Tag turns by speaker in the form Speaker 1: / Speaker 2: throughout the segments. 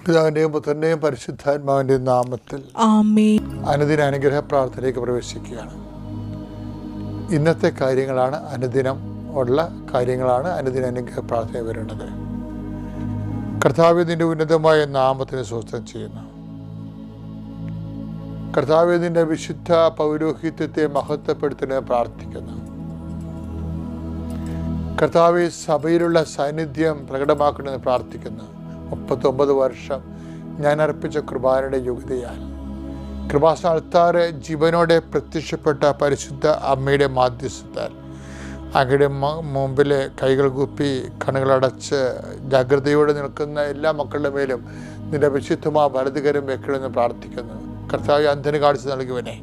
Speaker 1: പിതാവിൻ്റെയും പുത്രൻ്റെയും പരിശുദ്ധാത്മാവിൻ്റെയും നാമത്തിൽ
Speaker 2: ആമേൻ.
Speaker 1: അനുദിന അനുഗ്രഹ പ്രാർത്ഥനയിലേക്ക് പ്രവേശിക്കുകയാണ്. ഇന്നത്തെ കാര്യങ്ങളാണ് അനുദിനം ഉള്ള കാര്യങ്ങളാണ് അനുദിന അനുഗ്രഹ പ്രാർത്ഥന വരുന്നത്. കർത്താവിൻ്റെ ഉന്നതമായ നാമത്തിന് സ്വസ്ഥം ചെയ്യുന്നു. കർത്താവിൻ്റെ വിശുദ്ധ പൗരോഹിത്യത്തെ മഹത്വപ്പെടുത്തുന്നതിന് പ്രാർത്ഥിക്കുന്നു. കർത്താവ് സഭയിലുള്ള സാന്നിധ്യം പ്രകടമാക്കണമെന്ന് പ്രാർത്ഥിക്കുന്നു. 39 വർഷം ഞാൻ അർപ്പിച്ച കൃപാനയുടെ യോഗ്യതയാൽ കൃപാസ്ഥാനത്താറ് ജീവനോടെ പ്രത്യക്ഷപ്പെട്ട പരിശുദ്ധ അമ്മയുടെ മാധ്യസ്ഥത്താൽ അങ്ങയുടെ മുമ്പിൽ കൈകൾ കൂപ്പി കണ്ണുകളടച്ച് ജാഗ്രതയോടെ നിൽക്കുന്ന എല്ലാ മക്കളുടെ മേലും നിന്റെ വിശുദ്ധമായ വലതുകരം വെക്കണമെന്ന് പ്രാർത്ഥിക്കുന്നു. കർത്താവ് അന്ധന് കാഴ്ച നൽകിയവനെ,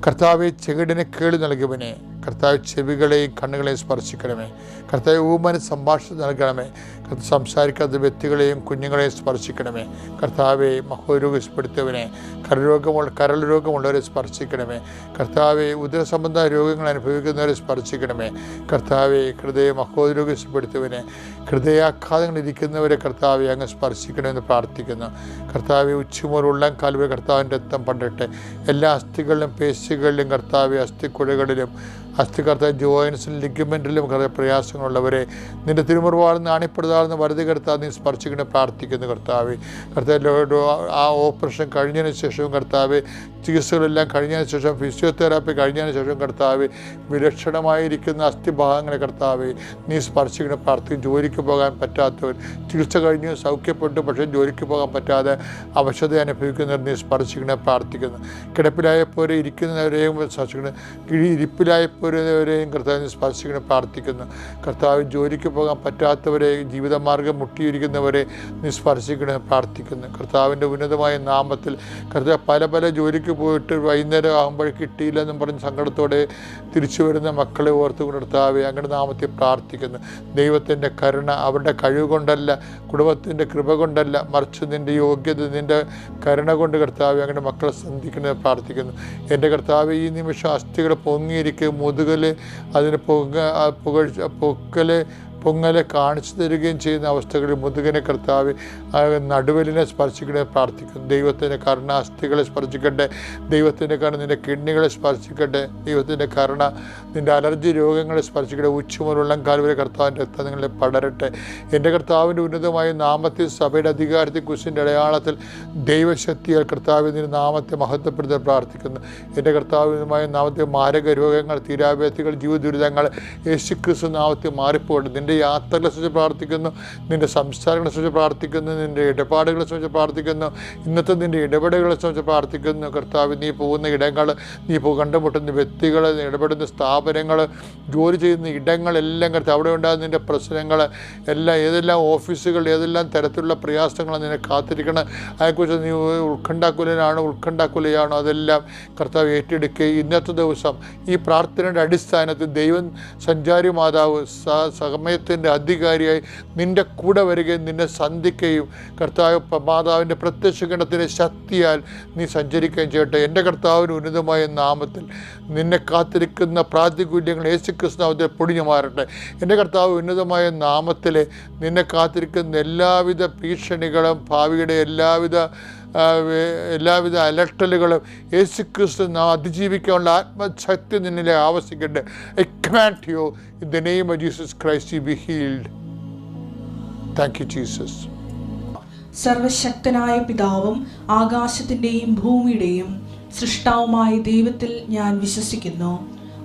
Speaker 1: കർത്താവ് ചെകിടിന് കേളി നൽകിയവനെ, കർത്താവ് ചെവികളെയും കണ്ണുകളെയും സ്പർശിക്കണമേ. കർത്താവ് ഊമന് സംഭാഷണം നൽകണമേ. സംസാരിക്കാത്ത വ്യക്തികളെയും കുഞ്ഞുങ്ങളെയും സ്പർശിക്കണമേ. കർത്താവെ മഹോരോഗപ്പെടുത്തിയവനെ, കരൾ രോഗമുള്ളവരെ സ്പർശിക്കണമേ. കർത്താവെ ഉദരസംബന്ധ രോഗങ്ങൾ അനുഭവിക്കുന്നവരെ സ്പർശിക്കണമേ. കർത്താവെ മഹോരോഗപ്പെടുത്തിയവനെ, ഹൃദയാഘാതങ്ങൾ ഇരിക്കുന്നവരെ കർത്താവെ അങ്ങ് സ്പർശിക്കണമെന്ന് പ്രാർത്ഥിക്കുന്നു. കർത്താവെ ഉച്ചമുതൽ ഉള്ളംകാൽ വരെ കർത്താവിൻ്റെ രക്തം പണ്ടട്ടെ. എല്ലാ അസ്ഥികളിലും പേശികളിലും കർത്താവെ അസ്ഥിക്കുഴകളിലും കർത്താവ് ജോയിൻസിലും ലിഗമെൻറ്റിലും പ്രയാസങ്ങളുള്ളവരെ നിൻ്റെ തിരുമുറിവാൾ നാണിപ്പെടുത്താവുന്ന വലുത് കർത്താവ് നീ സ്പർശിക്കണം പ്രാർത്ഥിക്കുന്നു. കർത്താവ് ആ ഓപ്പറേഷൻ കഴിഞ്ഞതിന് ശേഷവും കർത്താവ് ചികിത്സകളെല്ലാം കഴിഞ്ഞതിന് ശേഷം ഫിസിയോതെറാപ്പി കഴിഞ്ഞതിന് ശേഷം കർത്താവ് വിലക്ഷണമായിരിക്കുന്ന അസ്ഥിഭാഗങ്ങളെ കർത്താവ് നീ സ്പർശിക്കണം പ്രാർത്ഥിക്കും. ജോലിക്ക് പോകാൻ പറ്റാത്തവർ ചികിത്സ കഴിഞ്ഞ് സൗഖ്യപ്പെട്ടു പക്ഷേ ജോലിക്ക് പോകാൻ പറ്റാതെ അവശത അനുഭവിക്കുന്നവർ നീ സ്പർശിക്കണം പ്രാർത്ഥിക്കുന്നു. കിടപ്പിലായപ്പോരെ ഇരിക്കുന്നവരെയും സ്പർശിക്കണം, ഇരിപ്പിലായപ്പോരെയും കർത്താവിനെ സ്പർശിക്കണം പ്രാർത്ഥിക്കുന്നു. കർത്താവ് ജോലിക്ക് പോകാൻ പറ്റാത്തവരെ, ജീവിതമാർഗം മുട്ടിയിരിക്കുന്നവരെ നീ സ്പർശിക്കണം പ്രാർത്ഥിക്കുന്നു. കർത്താവിൻ്റെ ഉന്നതമായ നാമത്തിൽ കർത്താവ് പല ജോലിക്ക് പോയിട്ട് വൈകുന്നേരം ആകുമ്പോൾ കിട്ടിയില്ലെന്നും പറഞ്ഞ് സങ്കടത്തോടെ തിരിച്ചു വരുന്ന മക്കളെ ഓർത്തുകൊണ്ട് കർത്താവെ അങ്ങയുടെ നാമത്തിൽ പ്രാർത്ഥിക്കുന്നു. ദൈവത്തിൻ്റെ കരുണ അവരുടെ കഴിവ് കൊണ്ടല്ല, കുടുംബത്തിൻ്റെ കൃപ കൊണ്ടല്ല, മറിച്ച് നിൻ്റെ യോഗ്യത, നിൻ്റെ കരുണ കൊണ്ട് കർത്താവെ അങ്ങയുടെ മക്കളെ സന്ധിക്കുന്നത് പ്രാർത്ഥിക്കുന്നു. എൻ്റെ കർത്താവ് ഈ നിമിഷം അസ്ഥികൾ പൊങ്ങിയിരിക്കുക, മുതുകൽ അതിന് പൊങ്ങലെ കാണിച്ചു തരികയും ചെയ്യുന്ന അവസ്ഥകളിൽ മുതുകനെ കർത്താവ് നടുവലിനെ സ്പർശിക്കണേ പ്രാർത്ഥിക്കുന്നു. ദൈവത്തിൻ്റെ കരുണ അസ്ഥികളെ സ്പർശിക്കട്ടെ. ദൈവത്തിൻ്റെ കരുണ നിൻ്റെ കിഡ്നികളെ സ്പർശിക്കട്ടെ. ദൈവത്തിൻ്റെ കരുണ നിൻ്റെ അലർജി രോഗങ്ങളെ സ്പർശിക്കട്ടെ. ഉച്ചമുതൽ കാലുവരെ കർത്താവിൻ്റെ രക്തം നിങ്ങളെ പടരട്ടെ. എൻ്റെ കർത്താവിൻ്റെ ഉന്നതമായ നാമത്തിൽ സഭയുടെ അധികാരത്തിൽ കുരിശിൻ്റെ അടയാളത്തിൽ ദൈവശക്തിയാൽ കർത്താവിൻ്റെ നാമത്തെ മഹത്വപ്പെടുത്താൻ പ്രാർത്ഥിക്കുന്നു. എൻ്റെ കർത്താവിനുമായ നാമത്തെ മാരക രോഗങ്ങൾ, തീരാവ്യാധികൾ, ജീവദുരിതങ്ങൾ യേശുക്രിസ്തു നാമത്തിൽ മാറിപ്പോകട്ടെ. നിൻ്റെ യാത്രകളെ കുറിച്ച് പ്രാർത്ഥിക്കുന്നു, നിൻ്റെ സംസാരങ്ങളെ കുറിച്ച് പ്രാർത്ഥിക്കുന്നു, നിൻ്റെ ഇടപാടുകളെ കുറിച്ച് പ്രാർത്ഥിക്കുന്നു, ഇന്നത്തെ നിൻ്റെ ഇടപെടലുകളെ കുറിച്ച് പ്രാർത്ഥിക്കുന്നു. കർത്താവ് നീ പോകുന്ന ഇടങ്ങൾ, നീ കണ്ടുമുട്ടുന്ന വ്യക്തികൾ, ഇടപെടുന്ന സ്ഥാപനങ്ങൾ, ജോലി ചെയ്യുന്ന ഇടങ്ങളെല്ലാം കർത്താവ് അവിടെ ഉണ്ടാകുന്ന നിൻ്റെ പ്രശ്നങ്ങൾ എല്ലാം, ഏതെല്ലാം ഓഫീസുകൾ, ഏതെല്ലാം തരത്തിലുള്ള പ്രയാസങ്ങൾ നിന്നെ കാത്തിരിക്കണം. അതേക്കുറിച്ച് നീ ഉത്കണ്ഠാക്കുലയാണോ അതെല്ലാം കർത്താവ് ഏറ്റെടുക്കുക. ഇന്നത്തെ ദിവസം ഈ പ്രാർത്ഥനയുടെ അടിസ്ഥാനത്തിൽ ദൈവം സഞ്ചാരി മാതാവ് സമയത്തിൻ്റെ അധികാരിയായി നിൻ്റെ കൂടെ വരികയും നിന്നെ സന്ധിക്കുകയും കർത്താവ് മാതാവിൻ്റെ പ്രത്യക്ഷ ഗണത്തിൻ്റെ ശക്തിയാൽ നീ സഞ്ചരിക്കുകയും ചെയ്യട്ടെ. എൻ്റെ കർത്താവിന് ഉന്നതമായ നാമത്തിൽ നിന്നെ കാത്തിരിക്കുന്ന പ്രാതികൂല്യങ്ങൾ യേശുക്രിസ്തുവിനെ പൊടിഞ്ഞു മാറട്ടെ. എൻ്റെ കർത്താവ് ഉന്നതമായ നാമത്തിൽ നിന്നെ കാത്തിരിക്കുന്ന എല്ലാവിധ ഭീഷണികളും ഭാവിയുടെ എല്ലാവിധ അലട്ടലുകളും യേശുക്രിസ്തു അതിജീവിക്കാനുള്ള ആത്മശക്തി നിന്നിലെ ആവശ്യിക്കട്ടെ. I command you in the name of Jesus Christ you be healed. Thank you Jesus.
Speaker 2: സർവശക്തനായ പിതാവും ആകാശത്തിൻ്റെയും ഭൂമിയുടെയും സൃഷ്ടാവുമായ ദൈവത്തിൽ ഞാൻ വിശ്വസിക്കുന്നു.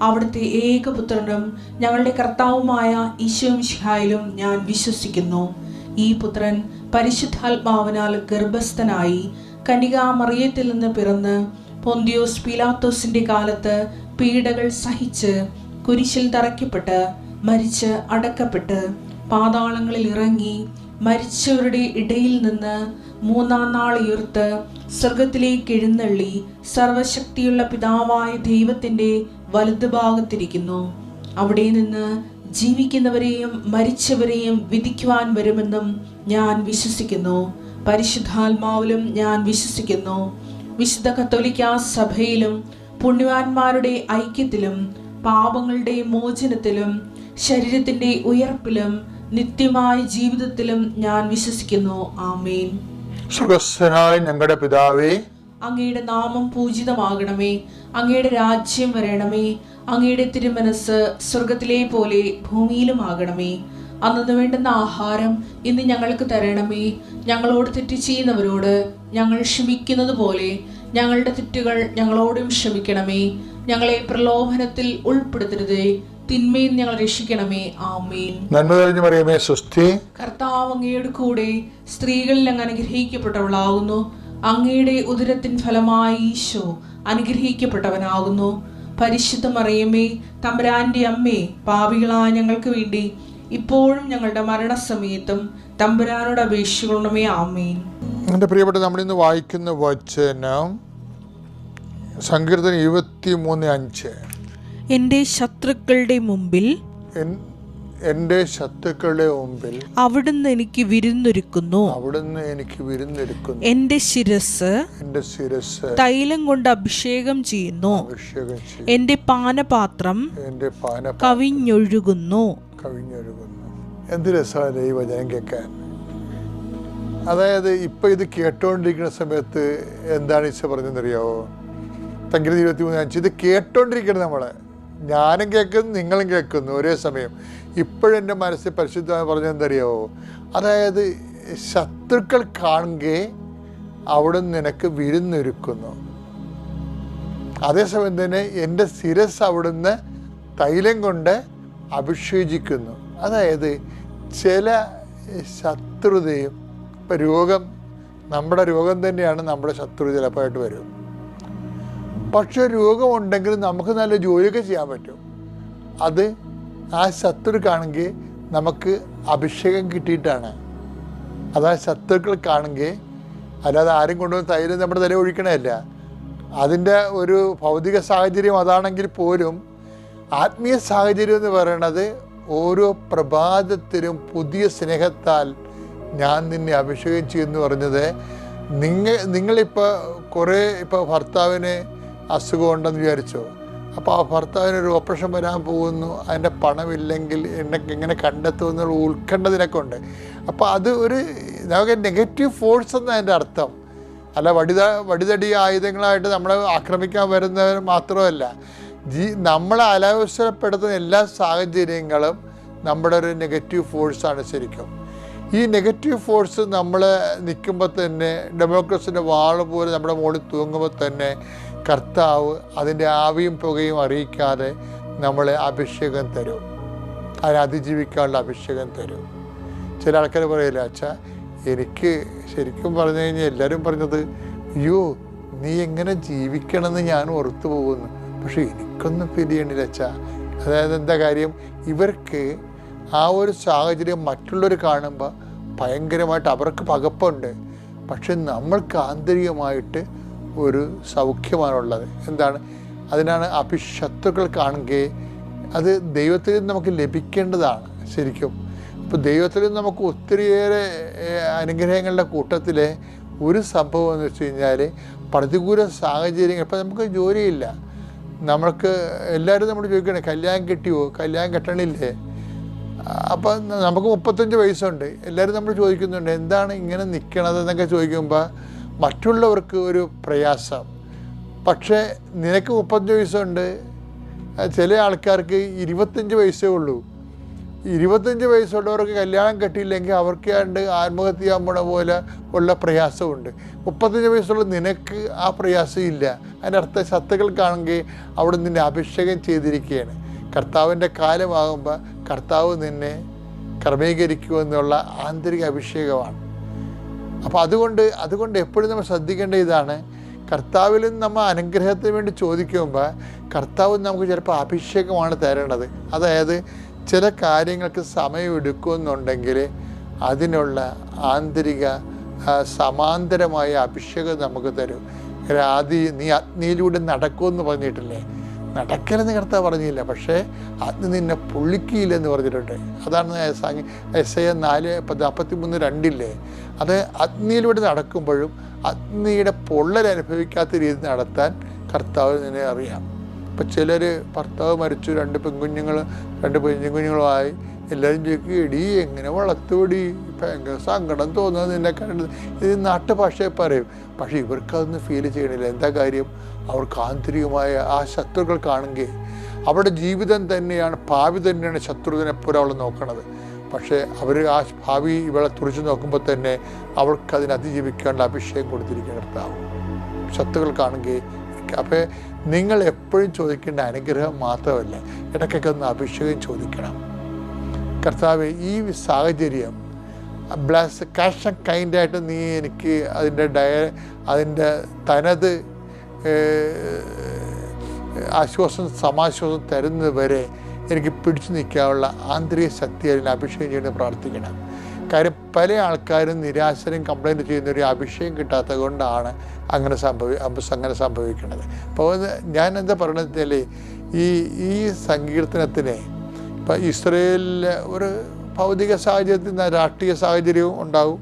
Speaker 2: അവിടുത്തെ ഏകപുത്രനും ഞങ്ങളുടെ കർത്താവുമായ ഈശോ മിശിഹായിലും ഞാൻ വിശ്വസിക്കുന്നു. ഈ പുത്രൻ പരിശുദ്ധാത്മാവിനാൽ ഗർഭസ്ഥനായി കന്യകാമറിയത്തിൽ നിന്ന് പിറന്ന് പൊന്തിയോസ് പീലാത്തോസിന്റെ കാലത്ത് പീഡകൾ സഹിച്ച് കുരിശിൽ തറയ്ക്കപ്പെട്ട് മരിച്ച് അടക്കപ്പെട്ട് പാതാളങ്ങളിൽ ഇറങ്ങി മരിച്ചവരുടെ ഇടയിൽ നിന്ന് 3-ാം നാൾ ഉയർത്ത് സ്വർഗത്തിലേക്ക് എഴുന്നള്ളി സർവശക്തിയുള്ള പിതാവായ ദൈവത്തിൻ്റെ വലതുഭാഗത്തിരിക്കുന്നു. അവിടെ നിന്ന് ജീവിക്കുന്നവരെയും മരിച്ചവരെയും വിധിക്കുവാൻ വരുമെന്നും ഞാൻ വിശ്വസിക്കുന്നു. പരിശുദ്ധാത്മാവിലും ഞാൻ വിശ്വസിക്കുന്നു. വിശുദ്ധ കത്തോലിക്കാ സഭയിലും പുണ്യവാന്മാരുടെ ഐക്യത്തിലും പാപങ്ങളുടെ മോചനത്തിലും ശരീരത്തിൻ്റെ ഉയർപ്പിലും നിത്യമായ ജീവിതത്തിലും ഞാൻ വിശ്വസിക്കുന്നു. ആമേൻ.
Speaker 1: സ്വർഗ്ഗസ്ഥനായ ഞങ്ങളുടെ പിതാവേ,
Speaker 2: അങ്ങയുടെ നാമം പൂജിതമാകണമേ. അങ്ങയുടെ രാജ്യം വരണമേ. അങ്ങയുടെ തിരുമനസ് സ്വർഗത്തിലെ പോലെ ഭൂമിയിലുമാകണമേ. അന്നു വേണ്ടുന്ന ആഹാരം ഇന്ന് ഞങ്ങൾക്ക് തരണമേ. ഞങ്ങളോട് തെറ്റ് ചെയ്യുന്നവരോട് ഞങ്ങൾ ക്ഷമിക്കുന്നത് പോലെ ഞങ്ങളുടെ തെറ്റുകൾ ഞങ്ങളോടും ക്ഷമിക്കണമേ. ഞങ്ങളെ പ്രലോഭനത്തിൽ ഉൾപ്പെടുത്തരുതേ, തിന്മയിൽ ഞങ്ങൾ രക്ഷിക്കണമേ. ആമേൻ.
Speaker 1: നന്മ തെളിഞ്ഞു മറിയമേ, സ്വസ്തി.
Speaker 2: കർത്താവ് അങ്ങയുടെ കൂടെ സ്ത്രീകളിൽ അങ്ങ് അനുഗ്രഹിക്കപ്പെട്ടവളാകുന്നു. അങ്ങയുടെ ഉദരത്തിൻ ഫലമായി ഈശോ അനുഗ്രഹിക്കപ്പെട്ടവനാകുന്നു. പരിശുദ്ധ മറിയമേ, തമ്പുരാന്റെ അമ്മേ, പാപികളായ ഞങ്ങൾക്ക് വേണ്ടി ഇപ്പോഴും ഞങ്ങളുടെ മരണസമയത്തും തമ്പുരാനോട് അപേക്ഷിക്കണമേ. ആമേൻ.
Speaker 1: എൻ്റെ പ്രിയപ്പെട്ട, നമ്മളിന്ന് വായിക്കുന്ന വചനം സങ്കീർത്തനം 23:5.
Speaker 2: എൻ്റെ ശത്രുക്കളുടെ മുമ്പിൽ അവിടുന്ന് എനിക്ക് വിരുന്നൊരുക്കുന്നു. എൻ്റെ ശിരസ് തൈലം കൊണ്ട് അഭിഷേകം ചെയ്യുന്നു. എൻ്റെ പാനപാത്രം കവിഞ്ഞൊഴുകുന്നു.
Speaker 1: എന്ത് രസമാണ് ഈ വചനം കേൾക്കാൻ. അതായത് ഇപ്പം ഇത് കേട്ടോണ്ടിരിക്കുന്ന സമയത്ത് എന്താണ് ഈശോ പറഞ്ഞെന്നറിയാവോ? സങ്കീർത്തനം 23:5. ഇത് കേട്ടോണ്ടിരിക്കണം നമ്മളെ. ഞാനും കേൾക്കുന്നു, നിങ്ങളും കേൾക്കുന്നു ഒരേ സമയം. ഇപ്പോഴെൻ്റെ മനസ്സിൽ പരിശുദ്ധമായി പറഞ്ഞെന്തറിയാവോ? അതായത് ശത്രുക്കൾ കാണുകെ അവിടുന്ന് നിനക്ക് വിരുന്നൊരുക്കുന്നു. അതേസമയം തന്നെ എൻ്റെ ശിരസ് അവിടുന്ന് തൈലം കൊണ്ട് അഭിഷേചിക്കുന്നു. അതായത് ചില ശത്രുതയും, ഇപ്പം രോഗം, നമ്മുടെ രോഗം തന്നെയാണ് നമ്മുടെ ശത്രു ചിലപ്പോഴായിട്ട് വരും. പക്ഷെ രോഗമുണ്ടെങ്കിൽ നമുക്ക് നല്ല ജോലിയൊക്കെ ചെയ്യാൻ പറ്റും. അത് ആ ശത്രു കാണുമെങ്കിൽ നമുക്ക് അഭിഷേകം കിട്ടിയിട്ടാണ്. അതാ ശത്രുക്കൾ കാണുമെങ്കിൽ, അല്ലാതെ ആരും കൊണ്ടുവന്ന് തൈര് നമ്മുടെ തല ഒഴിക്കണമല്ല. അതിൻ്റെ ഒരു ഭൗതിക സാഹചര്യം അതാണെങ്കിൽ പോലും ആത്മീയ സാഹചര്യം എന്ന് പറയുന്നത് ഓരോ പ്രഭാതത്തിലും പുതിയ സ്നേഹത്താൽ ഞാൻ നിന്നെ അഭിഷേകം ചെയ്യുമെന്ന് പറഞ്ഞത്. നിങ്ങളിപ്പോൾ ഇപ്പോൾ ഭർത്താവിന് അസുഖമുണ്ടെന്ന് വിചാരിച്ചോ, അപ്പോൾ ആ ഭർത്താവിനൊരു ഓപ്പറേഷൻ വരാൻ പോകുന്നു, അതിൻ്റെ പണമില്ലെങ്കിൽ എന്നെ എങ്ങനെ കണ്ടെത്തുമെന്നുള്ള ഉത്കണ്ഠതിനൊക്കെ ഉണ്ട്. അപ്പോൾ അത് നമുക്ക് നെഗറ്റീവ് ഫോഴ്സ് എന്നാണ് അതിൻ്റെ അർത്ഥം. അല്ല വടിതടി ആയുധങ്ങളായിട്ട് നമ്മളെ ആക്രമിക്കാൻ വരുന്നവർ മാത്രമല്ല, നമ്മളെ അലവസരപ്പെടുത്തുന്ന എല്ലാ സാഹചര്യങ്ങളും നമ്മുടെ ഒരു നെഗറ്റീവ് ഫോഴ്സാണ് ശരിക്കും. ഈ നെഗറ്റീവ് ഫോഴ്സ് നമ്മൾ നിൽക്കുമ്പോൾ തന്നെ, ഡെമോക്രസിൻ്റെ വാള് പോലെ നമ്മുടെ മുകളിൽ തൂങ്ങുമ്പോൾ തന്നെ കർത്താവ് അതിൻ്റെ ആവിയും പുകയും അറിയിക്കാതെ നമ്മളെ അഭിഷേകം തരും. അതിനെ അതിജീവിക്കാനുള്ള അഭിഷേകം തരും. ചില ആൾക്കാർ പറയില്ല, അച്ഛാ എനിക്ക് ശരിക്കും പറഞ്ഞു കഴിഞ്ഞാൽ എല്ലാവരും പറഞ്ഞത്, അയ്യോ നീ എങ്ങനെ ജീവിക്കണമെന്ന് ഞാൻ ഓർത്തു പോകുന്നു. പക്ഷെ എനിക്കൊന്നും ഫീൽ ചെയ്യണില്ല അച്ഛാ. അതായത് എന്താ കാര്യം? ഇവർക്ക് ആ ഒരു സാഹചര്യം മറ്റുള്ളവർ കാണുമ്പോൾ ഭയങ്കരമായിട്ട് അവർക്ക് പകപ്പുണ്ട്. പക്ഷെ നമ്മൾക്ക് ആന്തരികമായിട്ട് ഒരു സൗഖ്യമാണുള്ളത്. എന്താണ്? അതിനാണ് ശത്രുക്കൾ കാണുകയെ അത് ദൈവത്തിൽ നിന്ന് നമുക്ക് ലഭിക്കേണ്ടതാണ് ശരിക്കും. അപ്പോൾ ദൈവത്തിൽ നിന്ന് നമുക്ക് ഒത്തിരിയേറെ അനുഗ്രഹങ്ങളുടെ കൂട്ടത്തിലെ ഒരു സംഭവം എന്ന് വെച്ച് കഴിഞ്ഞാൽ, പ്രതികൂല സാഹചര്യങ്ങൾ. ഇപ്പം നമുക്ക് ജോലിയില്ല, നമ്മൾക്ക് എല്ലാവരും നമ്മൾ ചോദിക്കണേ കല്യാണം കെട്ടിയോ, കല്യാണം കെട്ടണില്ലേ? അപ്പം നമുക്ക് 35 വയസ്സുണ്ട്, എല്ലാവരും നമ്മൾ ചോദിക്കുന്നുണ്ട് എന്താണ് ഇങ്ങനെ നിൽക്കണത് എന്നൊക്കെ ചോദിക്കുമ്പോൾ മറ്റുള്ളവർക്ക് ഒരു പ്രയാസം. പക്ഷേ നിനക്ക് 35 വയസ്സുണ്ട്, ചില ആൾക്കാർക്ക് 25 വയസ്സേ ഉള്ളൂ. 25 വയസ്സുള്ളവർക്ക് കല്യാണം കെട്ടിയില്ലെങ്കിൽ അവർക്ക് കണ്ട് ആത്മഹത്യ ചെയ്യാൻ പോണ പോലെ ഉള്ള പ്രയാസമുണ്ട്. 35 വയസ്സുള്ള നിനക്ക് ആ പ്രയാസം ഇല്ല. അതിൻ്റെ അർത്ഥം ശത്രുക്കൾ കാണുകയും അവിടെ നിന്നെ അഭിഷേകം ചെയ്തിരിക്കുകയാണ്. കർത്താവിൻ്റെ കാലമാകുമ്പോൾ കർത്താവ് നിന്നെ ക്രമീകരിക്കുമെന്നുള്ള ആന്തരിക അഭിഷേകമാണ്. അപ്പോൾ അതുകൊണ്ട് എപ്പോഴും നമ്മൾ ശ്രദ്ധിക്കേണ്ട ഇതാണ്, കർത്താവിൽ നിന്ന് നമ്മൾ അനുഗ്രഹത്തിന് വേണ്ടി ചോദിക്കുമ്പോൾ കർത്താവ് നമുക്ക് ചിലപ്പോൾ അഭിഷേകമാണ് തരേണ്ടത്. അതായത് ചില കാര്യങ്ങൾക്ക് സമയമെടുക്കുമെന്നുണ്ടെങ്കിൽ അതിനുള്ള ആന്തരിക സമാന്തരമായ അഭിഷേകം നമുക്ക് തരും. നീ അഗ്നിയിലൂടെ നടക്കുമെന്ന് പറഞ്ഞിട്ടില്ലേ? നടക്കലെന്ന് കർത്താവ് പറഞ്ഞില്ല, പക്ഷേ അഗ്നി നിന്നെ പൊള്ളിക്കില്ലെന്ന് പറഞ്ഞിട്ടുണ്ട്. അതാണ് യെശയ്യാ 4:43-2 അത് അഗ്നിയിലൂടെ നടക്കുമ്പോഴും അഗ്നിയുടെ പൊള്ളലനുഭവിക്കാത്ത രീതി നടത്താൻ കർത്താവ് നിന്നെ അറിയാം. ഇപ്പം ചിലർ ഭർത്താവ് മരിച്ചു, 2 പെൺകുഞ്ഞുങ്ങളുമായി എല്ലാവരും ചോദിക്കും, എടി എങ്ങനെ വളർത്തുപടി, ഭയങ്കര സങ്കടം തോന്നുന്നത് നിന്നെ കണ്ടത്. ഇത് നാട്ടുഭാഷയെ പറയും. പക്ഷേ ഇവർക്കതൊന്നും ഫീൽ ചെയ്യണില്ല. എന്താ കാര്യം? അവർക്ക് ആന്തരികമായ ആ ശത്രുക്കൾ കാണുകയും അവരുടെ ജീവിതം തന്നെയാണ്, ഭാവി തന്നെയാണ് ശത്രുവിനെ പോലെ അവൾ നോക്കണത്. പക്ഷേ അവർ ആ ഭാവി ഇവളെ തുറച്ചു നോക്കുമ്പോൾ തന്നെ അവൾക്ക് അതിനെ അതിജീവിക്കാനുള്ള അഭിഷേകം കൊടുത്തിരിക്കുന്ന കർത്താവ് ശത്രുക്കൾ കാണുകയും. അപ്പോൾ നിങ്ങൾ എപ്പോഴും ചോദിക്കേണ്ട അനുഗ്രഹം മാത്രമല്ല, ഇടയ്ക്കൊക്കെ ഒന്ന് അഭിഷേകം ചോദിക്കണം. കർത്താവ്, ഈ സാഹചര്യം ക്യാഷ് ആൻഡ് കൈൻഡായിട്ട് നീ എനിക്ക് അതിൻ്റെ തനത് ആശ്വാസം സമാശ്വാസം തരുന്നത് വരെ എനിക്ക് പിടിച്ചു നിൽക്കാനുള്ള ആന്തരിക ശക്തി അതിന് അഭിഷേകം ചെയ്ത് പ്രാർത്ഥിക്കണം. കാര്യം പല ആൾക്കാരും നിരാശരും കംപ്ലൈൻറ്റ് ചെയ്യുന്ന ഒരു അഭിഷേകം കിട്ടാത്തത് കൊണ്ടാണ് അങ്ങനെ സംഭവിക്കുന്നത്. അപ്പോൾ ഞാൻ എന്താ പറയണത് വെച്ചാൽ, ഈ സങ്കീർത്തനത്തിനെ ഇപ്പം ഇസ്രയേലിലെ ഒരു ഭൗതിക സാഹചര്യത്തിൽ നിന്ന് രാഷ്ട്രീയ സാഹചര്യവും ഉണ്ടാവും.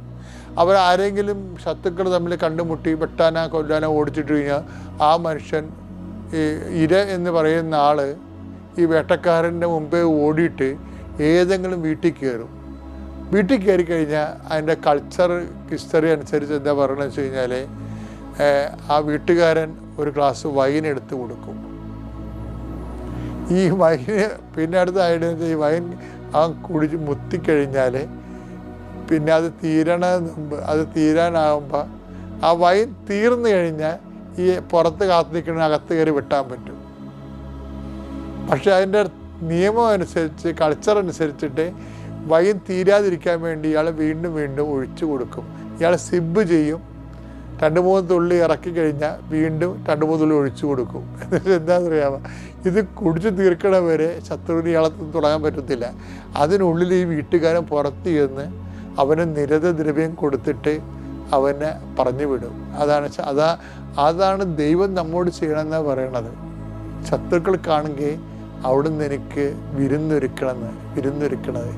Speaker 1: അവരാരെങ്കിലും ശത്രുക്കൾ തമ്മിൽ കണ്ടുമുട്ടി വെട്ടാനോ കൊല്ലാനോ ഓടിച്ചിട്ട് കഴിഞ്ഞാൽ ആ മനുഷ്യൻ, ഈ ഇര എന്ന് പറയുന്ന ആൾ ഈ വേട്ടക്കാരൻ്റെ മുമ്പേ ഓടിയിട്ട് ഏതെങ്കിലും വീട്ടിൽ കയറും. വീട്ടിൽ കയറി കഴിഞ്ഞാൽ അതിൻ്റെ കൾച്ചർ ഹിസ്റ്ററി അനുസരിച്ച് എന്താ പറയണമെന്ന് വെച്ച് കഴിഞ്ഞാൽ, ആ വീട്ടുകാരൻ ഒരു ഗ്ലാസ് വൈൻ എടുത്ത് കൊടുക്കും. ഈ വൈന് പിന്നെ അടുത്തായിട്ട് ഈ വൈൻ ആ കുടിച്ച് മുത്തിക്കഴിഞ്ഞാൽ പിന്നെ അത് തീരാനാകുമ്പോൾ ആ വൈൻ തീർന്നു കഴിഞ്ഞാൽ ഈ പുറത്ത് കാത്തു നിൽക്കുന്ന അകത്ത് കയറി വെട്ടാൻ പറ്റും. പക്ഷെ അതിൻ്റെ നിയമം അനുസരിച്ച്, കൾച്ചർ അനുസരിച്ചിട്ട് വൈൻ തീരാതിരിക്കാൻ വേണ്ടി ഇയാൾ വീണ്ടും വീണ്ടും ഒഴിച്ചു കൊടുക്കും. ഇയാൾ സിബ് ചെയ്യും, 2-3 തുള്ളി ഇറക്കി കഴിഞ്ഞാൽ വീണ്ടും 2-3 തുള്ളി ഒഴിച്ചു കൊടുക്കും. എന്താണെന്ന് അറിയാമോ? ഇത് കുടിച്ച് തീർക്കണ വരെ ശത്രുവിന് ഇയാളെ തുടങ്ങാൻ പറ്റത്തില്ല. അതിനുള്ളിൽ ഈ വീട്ടുകാരൻ പുറത്ത് ചെന്ന് അവന് നിരതദ്രവ്യം കൊടുത്തിട്ട് അവനെ പറഞ്ഞു വിടും. അതാണ് ദൈവം നമ്മോട് ചെയ്യണമെന്നാണ് പറയണത്. ശത്രുക്കൾ കാണുകയും അവിടുന്ന് എനിക്ക് വിരുന്നൊരുക്കണത്.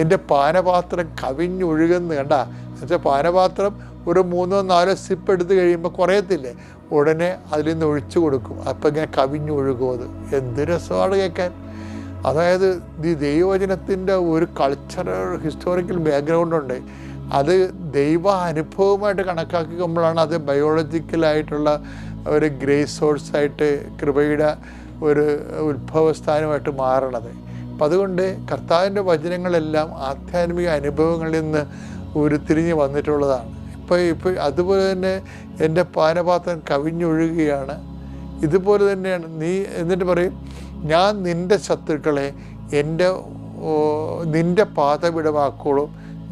Speaker 1: എൻ്റെ പാനപാത്രം കവിഞ്ഞൊഴുകുന്ന കണ്ട. എന്നുവെച്ചാൽ പാനപാത്രം ഒരു 3-4 സിപ്പ് എടുത്ത് കഴിയുമ്പോൾ കുറയത്തില്ലേ, ഉടനെ അതിൽ നിന്ന് ഒഴിച്ചു കൊടുക്കും. അപ്പം ഇങ്ങനെ കവിഞ്ഞൊഴുകും. അത് എന്ത് രസമാണ് കേൾക്കാൻ. അതായത് ഈ ദൈവവചനത്തിൻ്റെ ഒരു കൾച്ചറൽ ഹിസ്റ്റോറിക്കൽ ബാക്ക്ഗ്രൗണ്ടുണ്ട്. അത് ദൈവ അനുഭവമായിട്ട് കണക്കാക്കുമ്പോഴാണ് അത് ബയോളജിക്കലായിട്ടുള്ള ഒരു ഗ്രേസ് സോഴ്സായിട്ട്, കൃപയുടെ ഒരു ഉത്ഭവസ്ഥാനമായിട്ട് മാറണത്. അപ്പം അതുകൊണ്ട് കർത്താവിൻ്റെ വചനങ്ങളെല്ലാം ആധ്യാത്മിക അനുഭവങ്ങളിൽ നിന്ന് ഉരുത്തിരിഞ്ഞ് വന്നിട്ടുള്ളതാണ്. ഇപ്പോൾ അതുപോലെ തന്നെ എൻ്റെ പാനപാത്രം കവിഞ്ഞൊഴുകുകയാണ്. ഇതുപോലെ തന്നെയാണ് നീ. എന്നിട്ട് പറയും, ഞാൻ നിൻ്റെ ശത്രുക്കളെ നിൻ്റെ പാദപിടമാക്കോളും,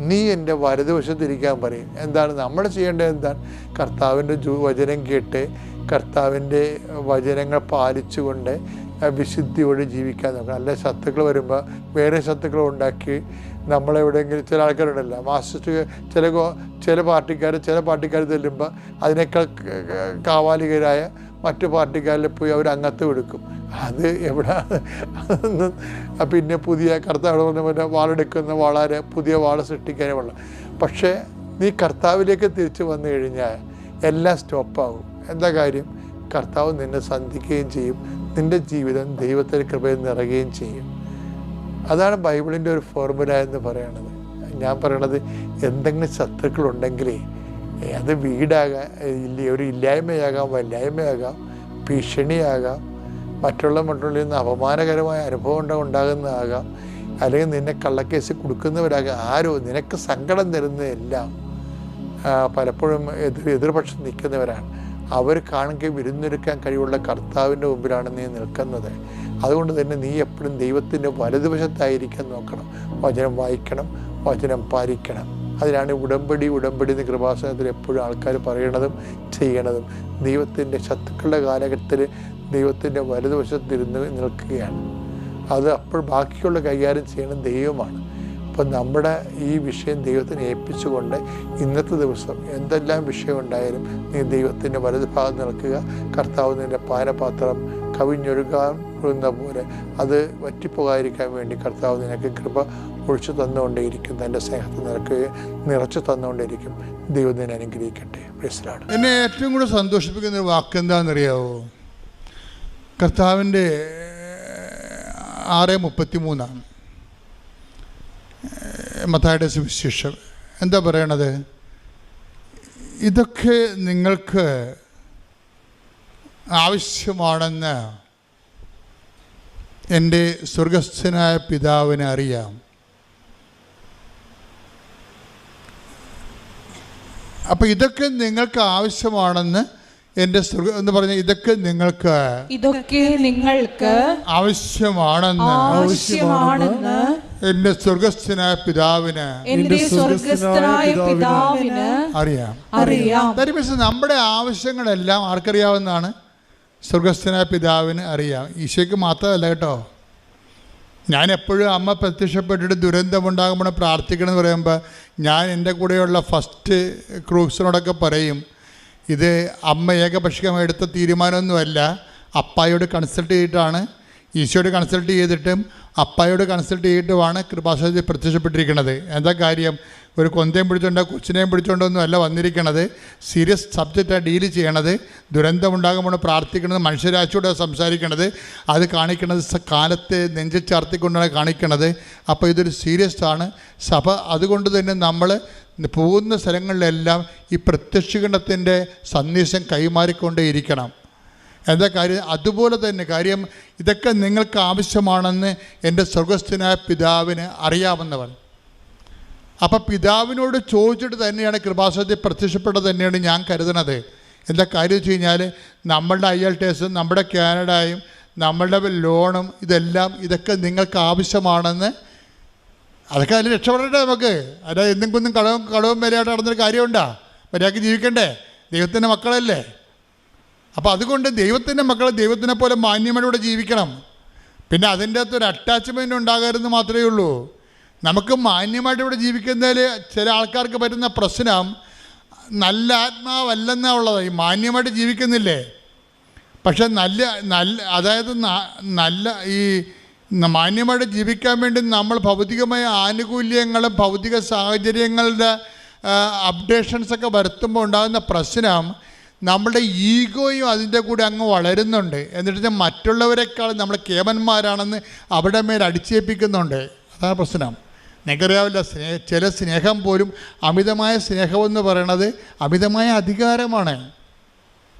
Speaker 1: നീ എൻ്റെ വലതുവശത്തിരിക്കാൻ പറയും. എന്താണ് നമ്മൾ ചെയ്യേണ്ടത്? എന്താണ്? കർത്താവിൻ്റെ വചനം കേട്ട് കർത്താവിൻ്റെ വചനങ്ങൾ പാലിച്ചുകൊണ്ട് വിശുദ്ധിയോടെ ജീവിക്കാൻ നോക്കണം. അല്ല ശത്രുക്കൾ വരുമ്പോൾ വേറെ ശത്രുക്കൾ ഉണ്ടാക്കി നമ്മളെവിടെയെങ്കിലും, ചില ആൾക്കാരുണ്ടല്ലോ ചില പാർട്ടിക്കാർ ചെല്ലുമ്പോൾ അതിനേക്കാൾ കാവാലികരായ മറ്റു പാർട്ടിക്കാരിൽ പോയി അവർ അംഗത്വം എടുക്കും. അത് എവിടെ അതൊന്നും പിന്നെ പുതിയ കർത്താവ് വാളെടുക്കുന്ന വളരെ പുതിയ വാള് സൃഷ്ടിക്കാനേ ഉള്ളു. പക്ഷേ നീ കർത്താവിലേക്ക് തിരിച്ചു വന്നു കഴിഞ്ഞാൽ എല്ലാം സ്റ്റോപ്പാകും. എന്താ കാര്യം? കർത്താവ് നിന്നെ സന്ധിക്കുകയും ചെയ്യും. നിൻ്റെ ജീവിതം ദൈവത്തിൻ്റെ കൃപയിൽ നിറയുകയും ചെയ്യും. അതാണ് ബൈബിളിൻ്റെ ഒരു ഫോർമുല എന്ന് പറയണത്. ഞാൻ പറയണത്, എന്തെങ്കിലും ശത്രുക്കളുണ്ടെങ്കിലേ അത് വീടാകാം, ഒരു ഇല്ലായ്മയാകാം, വല്ലായ്മയാകാം, ഭീഷണിയാകാം, മറ്റുള്ളവരിൽ നിന്ന് അപമാനകരമായ അനുഭവം ഉണ്ടാകുന്നതാകാം, അല്ലെങ്കിൽ നിന്നെ കള്ളക്കേസ് കൊടുക്കുന്നവരാകാം. ആരോ നിനക്ക് സങ്കടം തരുന്നതെല്ലാം പലപ്പോഴും എതിർപക്ഷം നിൽക്കുന്നവരാണ്. അവർ കാണുകയും വിരുന്നൊരുക്കാൻ കഴിവുള്ള കർത്താവിൻ്റെ മുമ്പിലാണ് നീ നിൽക്കുന്നത്. അതുകൊണ്ട് തന്നെ നീ എപ്പോഴും ദൈവത്തിൻ്റെ വലതുവശത്തായിരിക്കാൻ നോക്കണം. വചനം വായിക്കണം, വചനം പാലിക്കണം. അതിനാണ് ഉടമ്പടി എന്ന് കൃപാസനത്തിൽ എപ്പോഴും ആൾക്കാർ പറയണതും ചെയ്യണതും. ദൈവത്തിൻ്റെ ശത്രുക്കളുടെ കാലഘട്ടത്തിൽ ദൈവത്തിൻ്റെ വലതുവശത്തിരുന്ന് നിൽക്കുകയാണ്. അത് അപ്പോൾ ബാക്കിയുള്ള കൈകാര്യം ചെയ്യണം ദൈവമാണ്. അപ്പം നമ്മുടെ ഈ വിഷയം ദൈവത്തിന് ഏൽപ്പിച്ചുകൊണ്ട് ഇന്നത്തെ ദിവസം എന്തെല്ലാം വിഷയം ഉണ്ടായാലും നീ ദൈവത്തിൻ്റെ വലത് ഭാഗം നിൽക്കുക. കർത്താവ് നിൻ്റെ പാനപാത്രം കവിഞ്ഞൊഴുകുന്ന പോലെ അത് വറ്റിപ്പോകാതിരിക്കാൻ വേണ്ടി കർത്താവ് നിനക്ക് കൃപ ഒഴിച്ചു തന്നുകൊണ്ടേയിരിക്കും. തൻ്റെ സ്നേഹത്തെ നിറച്ചു തന്നുകൊണ്ടേയിരിക്കും. ദൈവം നിന്നെ അനുഗ്രഹിക്കട്ടെ. Praise the Lord.
Speaker 3: എന്നെ ഏറ്റവും കൂടുതൽ സന്തോഷിപ്പിക്കുന്ന ഒരു വാക്ക് എന്താണെന്നറിയാവോ? കർത്താവിൻ്റെ 6:33 മത്തായിയുടെ സുവിശേഷം എന്താ പറയണത്? ഇതൊക്കെ നിങ്ങൾക്ക് ആവശ്യമാണെന്ന് എൻ്റെ സ്വർഗസ്ഥനായ പിതാവിനെ അറിയാം. അപ്പം ഇതൊക്കെ നിങ്ങൾക്ക് ആവശ്യമാണെന്ന് എൻ്റെ എന്ന് പറഞ്ഞ ഇതൊക്കെ നിങ്ങൾക്ക് ആവശ്യമാണെന്ന് എൻ്റെ സ്വർഗസ്ഥനായ പിതാവിന് അറിയാം. നമ്മുടെ ആവശ്യങ്ങളെല്ലാം ആർക്കറിയാവുന്നതാണ്? സ്വർഗസ്ഥനായ പിതാവിന് അറിയാം. ഈശോയ്ക്ക് മാത്രമല്ല കേട്ടോ. ഞാൻ എപ്പോഴും അമ്മ പ്രത്യക്ഷപ്പെട്ടിട്ട് ദുരന്തമുണ്ടാകുമ്പോൾ പ്രാർത്ഥിക്കണമെന്ന് പറയുമ്പോൾ ഞാൻ എൻ്റെ കൂടെയുള്ള ഫസ്റ്റ് ക്രൂസിനോടൊക്കെ പറയും, ഇത് അമ്മ ഏകപക്ഷീയമായി എടുത്ത തീരുമാനമൊന്നുമല്ല, അപ്പായോട് കൺസൾട്ട് ചെയ്തിട്ടാണ്, ഈശോയോട് കൺസൾട്ട് ചെയ്തിട്ടും അപ്പായോട് കൺസൾട്ട് ചെയ്തിട്ടുമാണ് കൃപാസനത്തിൽ പ്രത്യക്ഷപ്പെട്ടിരിക്കുന്നത്. എന്താ കാര്യം? ഒരു കൊന്തയും പിടിച്ചോണ്ടോ കൊച്ചിനെയും പിടിച്ചോണ്ടൊന്നും അല്ല വന്നിരിക്കണത്. സീരിയസ് സബ്ജക്റ്റാണ് ഡീൽ ചെയ്യണത്. ദുരന്തമുണ്ടാകുമ്പോൾ പ്രാർത്ഥിക്കണത്, മനുഷ്യരാശിയോടെ സംസാരിക്കണത്, അത് കാണിക്കണത് കാലത്തെ നെഞ്ചിൽ ചാർത്തിക്കൊണ്ടാണ് കാണിക്കണത്. അപ്പോൾ ഇതൊരു സീരിയസ് ആണ് സഭ. അതുകൊണ്ട് തന്നെ നമ്മൾ പോകുന്ന സ്ഥലങ്ങളിലെല്ലാം ഈ പ്രത്യക്ഷീകരണത്തിൻ്റെ സന്ദേശം കൈമാറിക്കൊണ്ടേയിരിക്കണം. എന്താ കാര്യം? അതുപോലെ തന്നെ കാര്യം ഇതൊക്കെ നിങ്ങൾക്ക് ആവശ്യമാണെന്ന് എൻ്റെ സ്വർഗസ്ഥനായ പിതാവിന് അറിയാമെന്നവൻ. അപ്പം പിതാവിനോട് ചോദിച്ചിട്ട് തന്നെയാണ് കൃപാസനത്തിൽ പ്രത്യക്ഷപ്പെട്ടത് തന്നെയാണ് ഞാൻ കരുതുന്നത്. എന്താ കാര്യം വെച്ച് കഴിഞ്ഞാൽ നമ്മളുടെ IELTS, നമ്മുടെ കാനഡയും, നമ്മളുടെ ലോണും ഇതൊക്കെ നിങ്ങൾക്ക് ആവശ്യമാണെന്ന്, അതൊക്കെ അതിൽ രക്ഷപ്പെടട്ടെ നമുക്ക്. അതായത് എന്തെങ്കിലും കടവും വിലയായിട്ട് നടന്നൊരു കാര്യമുണ്ടോ? മര്യാദയ്ക്ക് ജീവിക്കണ്ടേ? ദൈവത്തിൻ്റെ മക്കളല്ലേ? അപ്പോൾ അതുകൊണ്ട് ദൈവത്തിൻ്റെ മക്കൾ ദൈവത്തിനെ പോലെ മാന്യമായിട്ട് ജീവിക്കണം. പിന്നെ അതിൻ്റെ അകത്തൊരു അറ്റാച്ച്മെൻറ്റ് ഉണ്ടാകരുതെന്ന് മാത്രമേ ഉള്ളൂ. നമുക്ക് മാന്യമായിട്ട് ഇവിടെ ജീവിക്കുന്നതിൽ ചില ആൾക്കാർക്ക് പറ്റുന്ന പ്രശ്നം നല്ല ആത്മാവല്ലെന്നാണ് ഉള്ളത്. ഈ മാന്യമായിട്ട് ജീവിക്കുന്നില്ലേ, പക്ഷെ അതായത് ഈ മാന്യമായിട്ട് ജീവിക്കാൻ വേണ്ടി നമ്മൾ ഭൗതികമായ ആനുകൂല്യങ്ങളും ഭൗതിക സാഹചര്യങ്ങളുടെ അപ്ഡേഷൻസൊക്കെ വരുത്തുമ്പോൾ ഉണ്ടാകുന്ന പ്രശ്നം നമ്മളുടെ ഈഗോയും അതിൻ്റെ കൂടെ അങ്ങ് വളരുന്നുണ്ട്. എന്നിട്ട് മറ്റുള്ളവരെക്കാൾ നമ്മൾ കേവന്മാരാണെന്ന് അവിടെ മേൽ അടിച്ചേൽപ്പിക്കുന്നുണ്ട്. അതാണ് പ്രശ്നം. നിങ്ങൾക്കറിയാവില്ല, ചില സ്നേഹം പോലും അമിതമായ സ്നേഹമെന്ന് പറയണത് അമിതമായ അധികാരമാണ്.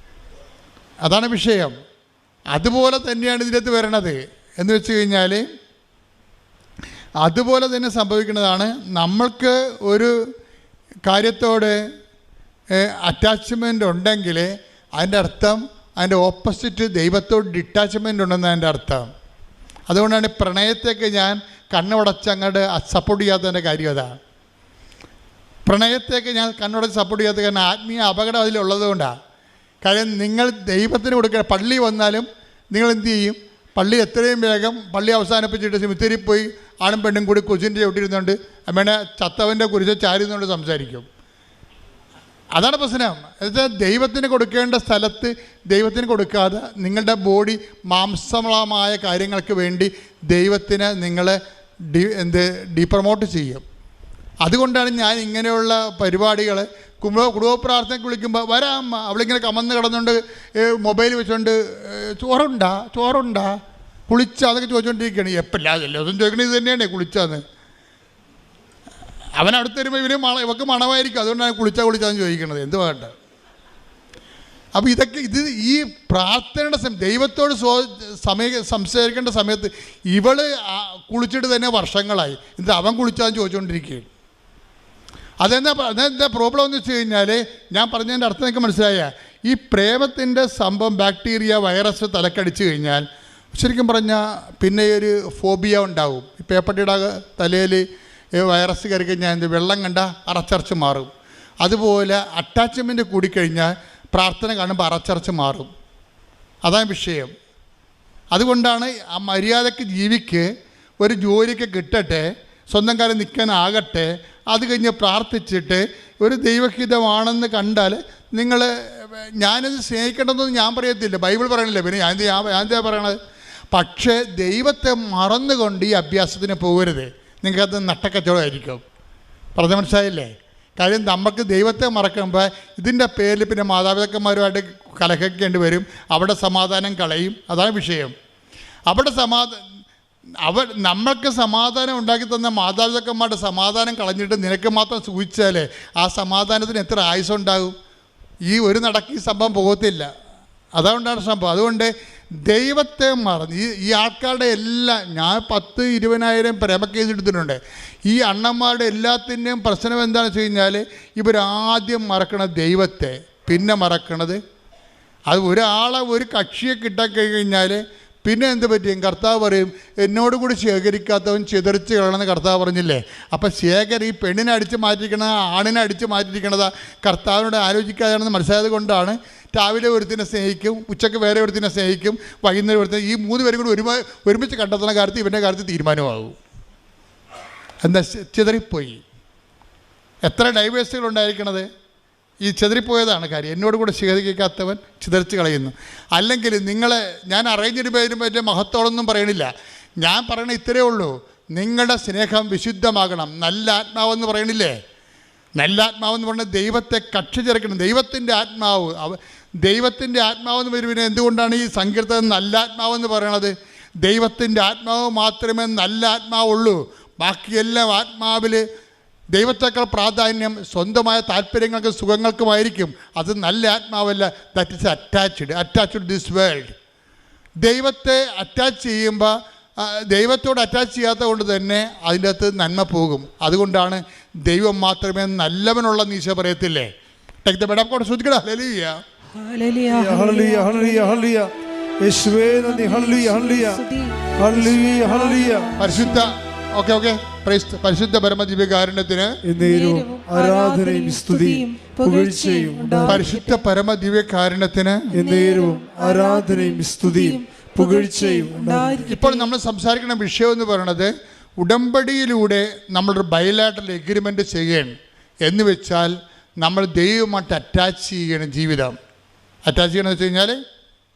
Speaker 3: അതാണ് വിഷയം. അതുപോലെ തന്നെയാണ് ഇതിനകത്ത് വരണത്. എന്ന് വെച്ച് കഴിഞ്ഞാൽ അതുപോലെ തന്നെ സംഭവിക്കുന്നതാണ്. നമ്മൾക്ക് ഒരു കാര്യത്തോട് അറ്റാച്ച്മെൻ്റ് ഉണ്ടെങ്കിൽ അതിൻ്റെ അർത്ഥം അതിൻ്റെ ഓപ്പോസിറ്റ് ദൈവത്തോട് ഡിറ്റാച്ച്മെൻ്റ് ഉണ്ടെന്ന് അതിൻ്റെ അർത്ഥം. അതുകൊണ്ടാണ് പ്രണയത്തേക്ക് ഞാൻ കണ്ണുടച്ച് അങ്ങോട്ട് സപ്പോർട്ട് ചെയ്യാത്തതിൻ്റെ കാര്യം അതാണ്. പ്രണയത്തേക്ക് ഞാൻ കണ്ണുടച്ച് സപ്പോർട്ട് ചെയ്യാത്ത കാരണം ആത്മീയ അപകടം അതിലുള്ളത് കൊണ്ടാണ്. കാര്യം നിങ്ങൾ ദൈവത്തിന് കൊടുക്കുക. പള്ളി വന്നാലും നിങ്ങൾ എന്തു ചെയ്യും? പള്ളി എത്രയും വേഗം പള്ളി അവസാനിപ്പിച്ചിട്ട് സെമിത്തേരിയിൽ പോയി ആണും പെണ്ണും കൂടി കൊച്ചിൻ്റെ ചവിട്ടിരുന്നുകൊണ്ട് അമ്മേനെ ചത്തവൻ്റെ കുറിച്ച് ചാരിന്നുകൊണ്ട് സംസാരിക്കും. അതാണ് പ്രശ്നം. എന്നുവെച്ചാൽ ദൈവത്തിന് കൊടുക്കേണ്ട സ്ഥലത്ത് ദൈവത്തിന് കൊടുക്കാതെ നിങ്ങളുടെ ബോഡി മാംസമായ കാര്യങ്ങൾക്ക് വേണ്ടി ദൈവത്തിന് നിങ്ങൾ ഡീപ്രമോട്ട് ചെയ്യും. അതുകൊണ്ടാണ് ഞാൻ ഇങ്ങനെയുള്ള പരിപാടികൾ കുടുംബ പ്രാർത്ഥനയ്ക്ക് വിളിക്കുമ്പോൾ വരാം. അവളിങ്ങനെ കമന്ന് കിടന്നുകൊണ്ട് മൊബൈൽ വെച്ചുകൊണ്ട് ചോറുണ്ടാ കുളിച്ച അതൊക്കെ ചോദിച്ചുകൊണ്ടിരിക്കുകയാണ്. എപ്പോഴല്ല ദിവസം ചോദിക്കണത് ഇത് തന്നെയാണ് കുളിച്ചാന്ന്. അവൻ അടുത്ത് വരുമ്പോൾ ഇവക്ക് മണമായിരിക്കും. അതുകൊണ്ടാണ് കുളിച്ചാന്ന് ചോദിക്കണത്. എന്ത് വേണ്ട. അപ്പോൾ ഇത് ഈ പ്രാർത്ഥനയുടെ ദൈവത്തോട് സംസാരിക്കേണ്ട സമയത്ത് ഇവള് കുളിച്ചിട്ട് തന്നെ വർഷങ്ങളായി. എന്നിട്ട് അവൻ കുളിച്ചാന്ന് ചോദിച്ചുകൊണ്ടിരിക്കുകയാണ്. അതെന്താ പ്രോബ്ലം എന്ന് വെച്ച് കഴിഞ്ഞാൽ ഞാൻ പറഞ്ഞതിൻ്റെ അർത്ഥം നിങ്ങൾക്ക് മനസ്സിലായ ഈ പ്രേമത്തിൻ്റെ സംഭവം ബാക്ടീരിയ വൈറസ് തലക്കടിച്ച് കഴിഞ്ഞാൽ ശരിക്കും പറഞ്ഞാൽ പിന്നെ ഒരു ഫോബിയ ഉണ്ടാവും. ഈ പേപ്പട്ടിയുടെ തലയിൽ വൈറസ് കയറി കഴിഞ്ഞാൽ വെള്ളം കണ്ട അറച്ചറച്ച് മാറും. അതുപോലെ അറ്റാച്ച്മെൻറ്റ് കൂടിക്കഴിഞ്ഞാൽ പ്രാർത്ഥന കാണുമ്പോൾ അറച്ചറച്ച് മാറും. അതാണ് വിഷയം. അതുകൊണ്ടാണ് ആ മര്യാദയ്ക്ക് ജീവിക്ക്, ഒരു ജോലിക്ക് കിട്ടട്ടെ, സ്വന്തം കാലം നിൽക്കാനാകട്ടെ, അത് കഴിഞ്ഞ് പ്രാർത്ഥിച്ചിട്ട് ഒരു ദൈവഹിതമാണെന്ന് കണ്ടാൽ നിങ്ങൾ ഞാനിത് സ്നേഹിക്കേണ്ടതെന്ന് ഞാൻ പറയത്തില്ല. ബൈബിൾ പറയണില്ല. പിന്നെ ഞാൻ എന്താ പറയണത്? പക്ഷേ ദൈവത്തെ മറന്നുകൊണ്ട് ഈ അഭ്യാസത്തിന് പോകരുത്. നിങ്ങൾക്കത് നട്ടക്കച്ചവടമായിരിക്കും. പറഞ്ഞ മനസ്സിലായില്ലേ? കാര്യം നമുക്ക് ദൈവത്തെ മറക്കുമ്പോൾ ഇതിൻ്റെ പേരിൽ പിന്നെ മാതാപിതാക്കന്മാരുമായിട്ട് കലഹിക്കേണ്ടി വരും. അവിടെ സമാധാനം കളയും. അതാണ് വിഷയം. അവിടെ നമ്മൾക്ക് സമാധാനം ഉണ്ടാക്കി തന്ന മാതാപിതാക്കന്മാരുടെ സമാധാനം കളഞ്ഞിട്ട് നിനക്ക് മാത്രം സൂചിച്ചാലേ ആ സമാധാനത്തിന് എത്ര ആയുസ്സുണ്ടാകും? ഈ ഒരു നടക്ക് ഈ സംഭവം പോകത്തില്ല. അതുകൊണ്ടാണ് സംഭവം. അതുകൊണ്ട് ദൈവത്തെ മറന്ന് ഈ ആൾക്കാരുടെ എല്ലാം, ഞാൻ 10,000-20,000 പ്രേമക്കേസ് എടുത്തിട്ടുണ്ട്. ഈ അണ്ണന്മാരുടെ എല്ലാത്തിൻ്റെയും പ്രശ്നം എന്താണെന്ന് വെച്ച് കഴിഞ്ഞാൽ ഇവരാദ്യം മറക്കണത് ദൈവത്തെ, പിന്നെ മറക്കണത് അത് ഒരാളെ ഒരു കക്ഷിയെ കിട്ടാൻ കഴിഞ്ഞാൽ പിന്നെ എന്ത് പറ്റിയും കർത്താവ് പറയും, എന്നോട് കൂടി ശേഖരിക്കാത്തവൻ ചിതറിച്ച് കളയണമെന്ന് കർത്താവ് പറഞ്ഞില്ലേ? അപ്പം ഈ പെണ്ണിനെ അടിച്ച് മാറ്റിയിരിക്കണത് ആണിനെ അടിച്ച് മാറ്റിയിരിക്കണത് കർത്താവിനോട് ആലോചിക്കാതെയാണെന്ന് മനസ്സിലായത് കൊണ്ടാണ് രാവിലെ ഒരുത്തിനെ സ്നേഹിക്കും, ഉച്ചയ്ക്ക് വേറെ ഒരുത്തിനെ സ്നേഹിക്കും, വൈകുന്നേരം ഒരുത്തിനെ, ഈ 3 പേരും കൂടി ഒരുമിച്ച് കണ്ടെത്തുന്ന കാര്യത്തിൽ ഇവൻ്റെ കാര്യത്തിൽ തീരുമാനമാകും. എന്താ ചിതറിപ്പോയി. എത്ര ഡൈവേഴ്സുകൾ ഉണ്ടായിരിക്കണത് ഈ ചിതറിപ്പോയതാണ് കാര്യം. എന്നോട് കൂടെ ശേഖരിക്കാത്തവൻ ചിതറിച്ച് കളയുന്നു. അല്ലെങ്കിൽ നിങ്ങളെ ഞാൻ അറേഞ്ച്ഡ് പേരും പറ്റിയ മഹത്വമൊന്നും പറയണില്ല. ഞാൻ പറയണ ഇത്രയേ ഉള്ളൂ, നിങ്ങളുടെ സ്നേഹം വിശുദ്ധമാകണം. നല്ല ആത്മാവെന്ന് പറയണില്ലേ? നല്ല ആത്മാവെന്ന് പറഞ്ഞാൽ ദൈവത്തെ കക്ഷി ചേർക്കണം. ദൈവത്തിൻ്റെ ആത്മാവെന്ന് വരുമ്പോൾ എന്തുകൊണ്ടാണ് ഈ സങ്കീർത്തനം നല്ല ആത്മാവെന്ന് പറയണത്? ദൈവത്തിൻ്റെ ആത്മാവ് മാത്രമേ നല്ല ആത്മാവുള്ളൂ. ബാക്കിയെല്ലാം ആത്മാവിൽ ദൈവത്തേക്കാൾ പ്രാധാന്യം സ്വന്തമായ താല്പര്യങ്ങൾക്കും സുഖങ്ങൾക്കുമായിരിക്കും. അത് നല്ല ആത്മാവല്ല. That is attached this world. ദൈവത്തെ അറ്റാച്ച് ചെയ്യുമ്പോൾ, ദൈവത്തോട് അറ്റാച്ച് ചെയ്യാത്ത കൊണ്ട് തന്നെ അതിൻ്റെ അകത്ത് നന്മ പോകും. അതുകൊണ്ടാണ് ദൈവം മാത്രമേ നല്ലവനുള്ള നീശ പറയത്തില്ലേ? Take the bed of God. ശ്രദ്ധിക്കടാ. ഹല്ലേലൂയ
Speaker 4: ഹല്ലേലൂയ ഹല്ലേലൂയ ഹല്ലേലൂയ യേശുവേ നന്ദി. ഹല്ലേലൂയ ഹല്ലേലൂയ ഹല്ലേലൂയ ഹല്ലേലൂയ.
Speaker 3: പരിശുദ്ധ പരിശുദ്ധ പരമദിവ്യകാരുണ്യത്തിന്
Speaker 4: ആരാധനയും സ്തുതിയും പുകഴ്ചയും.
Speaker 3: പരിശുദ്ധ പരമദിവ്യകാരുണ്യത്തിന്
Speaker 4: ആരാധനയും സ്തുതിയും പുകഴ്ചയും.
Speaker 3: ഇപ്പോൾ നമ്മൾ സംസാരിക്കുന്ന വിഷയം എന്ന് പറയുന്നത് ഉടമ്പടിയിലൂടെ നമ്മളൊരു ബയലാറ്ററൽ എഗ്രിമെൻ്റ് ചെയ്യണം. എന്ന് വെച്ചാൽ നമ്മൾ ദൈവമായിട്ട് അറ്റാച്ച് ചെയ്യണം. ജീവിതം അറ്റാച്ച് ചെയ്യണമെന്ന് വെച്ച് കഴിഞ്ഞാൽ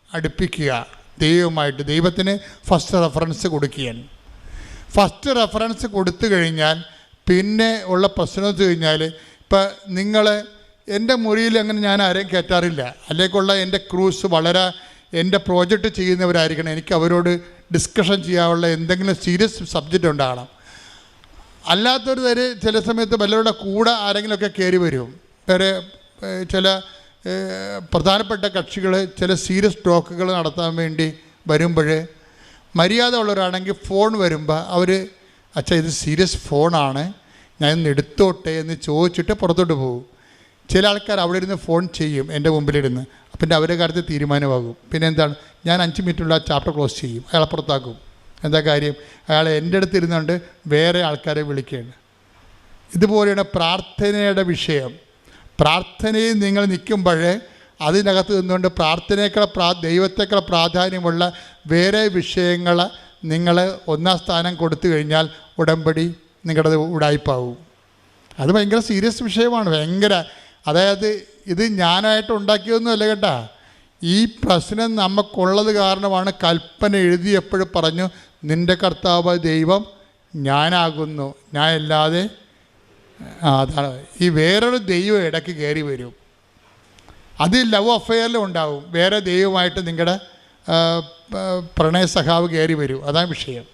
Speaker 3: അടുപ്പിക്കുക ദൈവമായിട്ട്. ദൈവത്തിന് ഫസ്റ്റ് റെഫറൻസ് കൊടുക്കുകയാണ്. ഫസ്റ്റ് റെഫറൻസ് കൊടുത്തു കഴിഞ്ഞാൽ പിന്നെ ഉള്ള പ്രശ്നം എന്ന് വെച്ച് കഴിഞ്ഞാൽ, ഇപ്പം നിങ്ങൾ എൻ്റെ മുറിയിൽ അങ്ങനെ ഞാൻ ആരെയും കയറ്റാറില്ല. അല്ലേക്കുള്ള എൻ്റെ ക്രൂസ് വളരെ എൻ്റെ പ്രോജക്റ്റ് ചെയ്യുന്നവരായിരിക്കണം. എനിക്ക് അവരോട് ഡിസ്കഷൻ ചെയ്യാനുള്ള എന്തെങ്കിലും സീരിയസ് സബ്ജക്റ്റ് ഉണ്ടാകണം. അല്ലാത്തൊരു തരം ചില സമയത്ത് വല്ലവരുടെ കൂടെ ആരെങ്കിലുമൊക്കെ കയറി വരും. വേറെ ചില പ്രധാനപ്പെട്ട കക്ഷികൾ ചില സീരിയസ് ടോക്കുകൾ നടത്താൻ വേണ്ടി വരുമ്പോൾ, മര്യാദ ഉള്ളവരാണെങ്കിൽ ഫോൺ വരുമ്പോൾ അവർ അച്ഛാ ഇത് സീരിയസ് ഫോണാണ്, ഞാൻ ഇന്ന് എടുത്തോട്ടെ എന്ന് ചോദിച്ചിട്ട് പുറത്തോട്ട് പോകും. ചില ആൾക്കാർ അവിടെ ഇരുന്ന് ഫോൺ ചെയ്യും എൻ്റെ മുമ്പിലിരുന്ന്. പിന്നെ അവരുടെ കാര്യത്തിൽ തീരുമാനമാകും. പിന്നെ എന്താണ്, ഞാൻ 5 മിനിറ്റുള്ള ചാപ്റ്റർ ക്ലോസ് ചെയ്യും, അയാളെ പുറത്താക്കും. എന്താ കാര്യം? അയാൾ എൻ്റെ അടുത്ത് ഇരുന്നുകൊണ്ട് വേറെ ആൾക്കാരെ വിളിക്കുകയാണ്. ഇതുപോലെയാണ് പ്രാർത്ഥനയുടെ വിഷയം. പ്രാർത്ഥനയിൽ നിങ്ങൾ നിൽക്കുമ്പോൾ അതിനകത്ത് നിന്നുകൊണ്ട് പ്രാർത്ഥനയേക്കാൾ ദൈവത്തേക്കാൾ പ്രാധാന്യമുള്ള വേറെ വിഷയങ്ങൾ നിങ്ങൾ 1ാം സ്ഥാനം കൊടുത്തു കഴിഞ്ഞാൽ ഉടമ്പടി നിങ്ങളുടെ ഉടായ്പാവും. അത് ഭയങ്കര സീരിയസ് വിഷയമാണ്. ഭയങ്കര, അതായത് ഇത് ഞാനായിട്ട് ഉണ്ടാക്കിയൊന്നുമല്ല കേട്ടാ. ഈ പ്രശ്നം നമുക്കുള്ളത് കാരണമാണ് കൽപ്പന എഴുതിയപ്പോഴും പറഞ്ഞു, നിൻ്റെ കർത്താവ് ദൈവം ഞാനാകുന്നു, ഞാൻ അല്ലാതെ. അതാണ് ഈ വേറൊരു ദൈവം ഇടയ്ക്ക് കയറി വരും. അത് ലവ് അഫെയറിലും ഉണ്ടാവും. വേറെ ദൈവമായിട്ട് നിങ്ങളുടെ പ്രണയ സഖാവ് കയറി വരും. അതാണ് വിഷയം.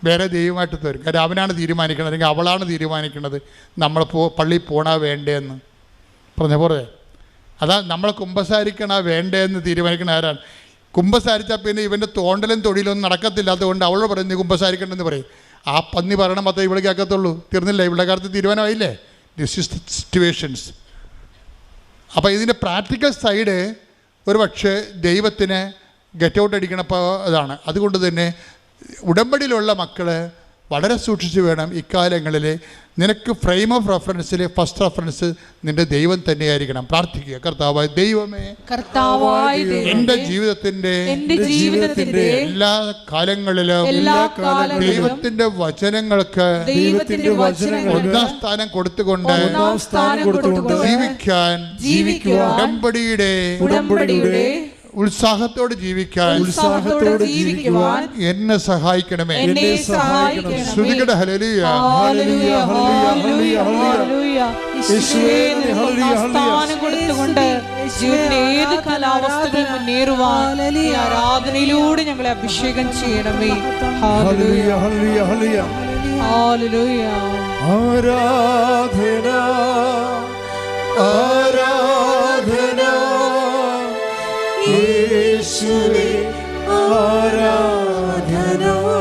Speaker 3: വേറെ ദൈവമായിട്ട് തരും. കാര്യം അവനാണ് തീരുമാനിക്കുന്നത്, അല്ലെങ്കിൽ അവളാണ് തീരുമാനിക്കുന്നത് നമ്മൾ പള്ളിയിൽ പോകണോ വേണ്ടേന്ന്. പറഞ്ഞ പോലെ അതാ നമ്മൾ കുമ്പസാരിക്കണോ വേണ്ടേന്ന് തീരുമാനിക്കണ ആരാണ്? കുമ്പസാരിച്ചാൽ പിന്നെ ഇവൻ്റെ തോണ്ടലും തൊടിയിലൊന്നും നടക്കത്തില്ലാത്തതുകൊണ്ട് അവളോട് പറയും നീ കുമ്പസാരിക്കണമെന്ന് പറയും. ആ പന്നി പറയണം മാത്രമേ ഇവിടെ കേൾക്കത്തുള്ളൂ. തീർന്നില്ല, ഇവിടെ കാര്യത്തിൽ തീരുമാനമായില്ലേ? This is situations. അപ്പോൾ ഇതിൻ്റെ പ്രാക്ടിക്കൽ സൈഡ് ഒരു പക്ഷേ ദൈവത്തിന് ഗെറ്റ് ഔട്ട് അടിക്കണപ്പോൾ അതാണ്. അതുകൊണ്ട് തന്നെ ഉടമ്പടിയിലുള്ള മക്കൾ വളരെ സൂക്ഷിച്ച് വേണം ഇക്കാലങ്ങളിൽ. നിനക്ക് ഫ്രെയിം ഓഫ് റെഫറൻസിൽ ഫസ്റ്റ് റെഫറൻസ് നിൻ്റെ ദൈവം തന്നെയായിരിക്കണം. പ്രാർത്ഥിക്കുക, കർത്താവായ ദൈവമേ, എൻ്റെ ജീവിതത്തിൻ്റെ എല്ലാ കാലങ്ങളിലും ദൈവത്തിൻ്റെ വചനങ്ങൾക്ക് 1ാം സ്ഥാനം കൊടുത്തുകൊണ്ട് ജീവിക്കാൻ ഉടമ്പടിയുടെ ഉത്സാഹത്തോടെ ജീവിക്കാൻ എന്നെ സഹായിക്കണമേ. ശ്രുതികട ഹല്ലേലൂയ.
Speaker 2: കൊടുത്തുകൊണ്ട് ജീവിതത്തിന്റെ ഏത് കാലാവസ്ഥകളിൽ മുന്നേറുവാൻ ആരാധനയിലൂടെ ഞങ്ങളെ അഭിഷേകം ചെയ്യണമേ. ഹല്ലേലൂയ ഹല്ലേലൂയ ഹല്ലേലൂയ.
Speaker 4: ആരാധന ആരാധന യേശുവേ.